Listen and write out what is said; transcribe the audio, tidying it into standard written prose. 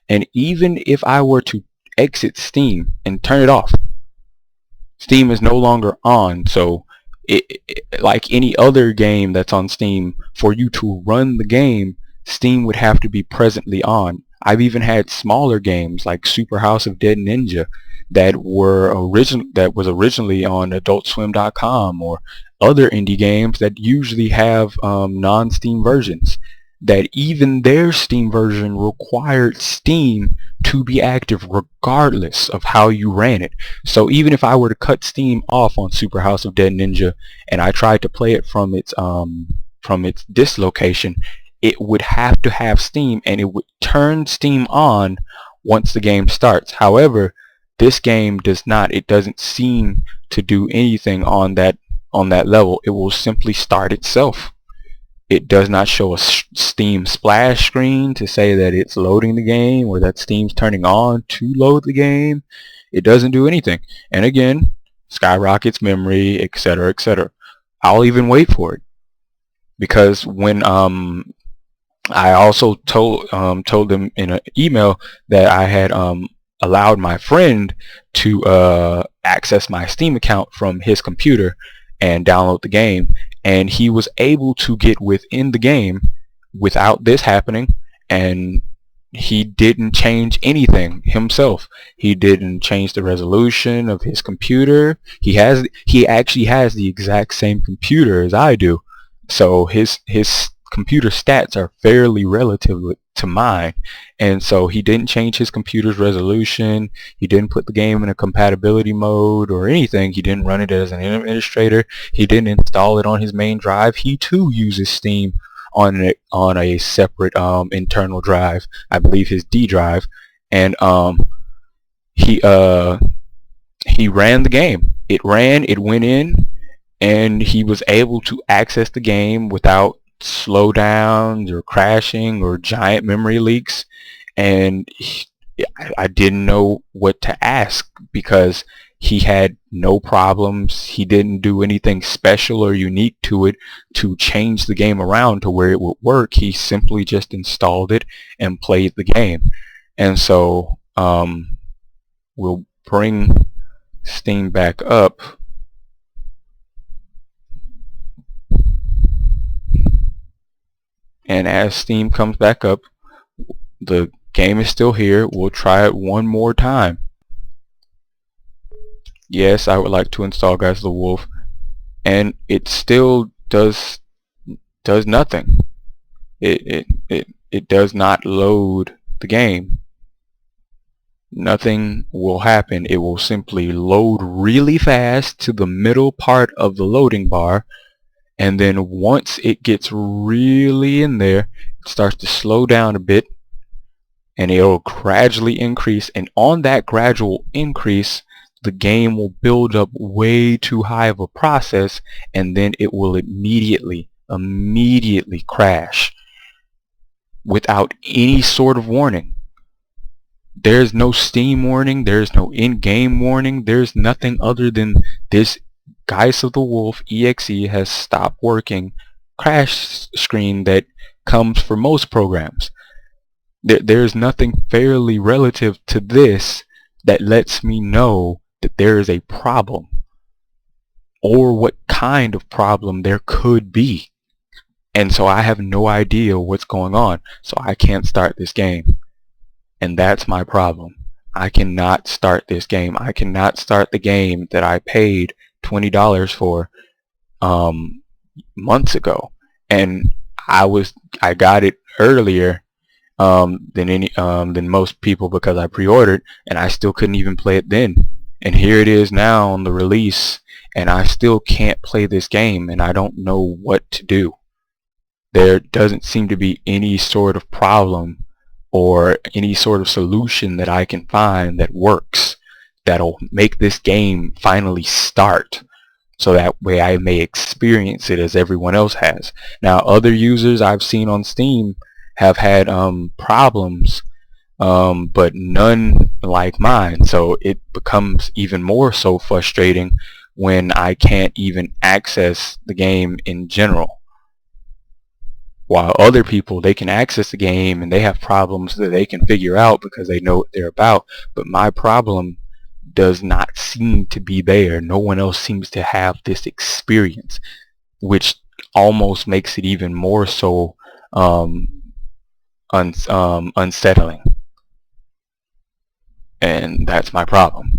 And even if I were to exit Steam and turn it off, Steam is no longer on. So like any other game that's on Steam, for you to run the game, Steam would have to be presently on. I've even had smaller games like Super House of Dead Ninja that was originally on AdultSwim.com, or other indie games that usually have non-Steam versions, that even their Steam version required Steam to be active regardless of how you ran it. So even if I were to cut Steam off on Super House of Dead Ninja and I tried to play it from its disk location, it would have to have Steam, and it would turn Steam on once the game starts. However, this game does not. It doesn't seem to do anything on that level. It will simply start itself. It does not show a Steam splash screen to say that it's loading the game or that Steam's turning on to load the game. It doesn't do anything. And again, skyrockets memory, etc., etc. I'll even wait for it, because when I also told them in an email that I had allowed my friend to access my Steam account from his computer and download the game, and he was able to get within the game without this happening, and he didn't change anything himself. He didn't change the resolution of his computer. He actually has the exact same computer as I do, so his computer stats are fairly relative to mine, and so he didn't change his computer's resolution. He didn't put the game in a compatibility mode or anything. He didn't run it as an administrator. He didn't install it on his main drive. He too uses Steam on a separate internal drive, I believe his D drive, and he ran the game. It went in, and he was able to access the game without slowdowns or crashing or giant memory leaks. And I didn't know what to ask, because he had no problems. He didn't do anything special or unique to it to change the game around to where it would work. He simply just installed it and played the game. And so we'll bring Steam back up. And as Steam comes back up, the game is still here. We'll try it one more time. Yes, I would like to install Guise the Wolf, and it still does nothing. It does not load the game. Nothing will happen. It will simply load really fast to the middle part of the loading bar, and then once it gets really in there, it starts to slow down a bit, and it'll gradually increase. And on that gradual increase, the game will build up way too high of a process, and then it will immediately crash without any sort of warning. There's no Steam warning, there's no in-game warning, there's nothing other than this Guise of the Wolf exe has stopped working crash screen that comes for most programs. There's nothing fairly relative to this that lets me know that there is a problem, or what kind of problem there could be. And so I have no idea what's going on, so I can't start this game. And that's my problem. I cannot start this game. I cannot start the game that I paid $20 for months ago, and I got it earlier than most people, because I pre-ordered, and I still couldn't even play it then. And here it is now on the release, and I still can't play this game, and I don't know what to do. There doesn't seem to be any sort of problem or any sort of solution that I can find that works, that'll make this game finally start, so that way I may experience it as everyone else has. Now, other users I've seen on Steam have had problems, but none like mine, so it becomes even more so frustrating when I can't even access the game in general. while other people, they can access the game and they have problems that they can figure out because they know what they're about. But my problem does not seem to be there. No one else seems to have this experience, which almost makes it even more so unsettling. And that's my problem.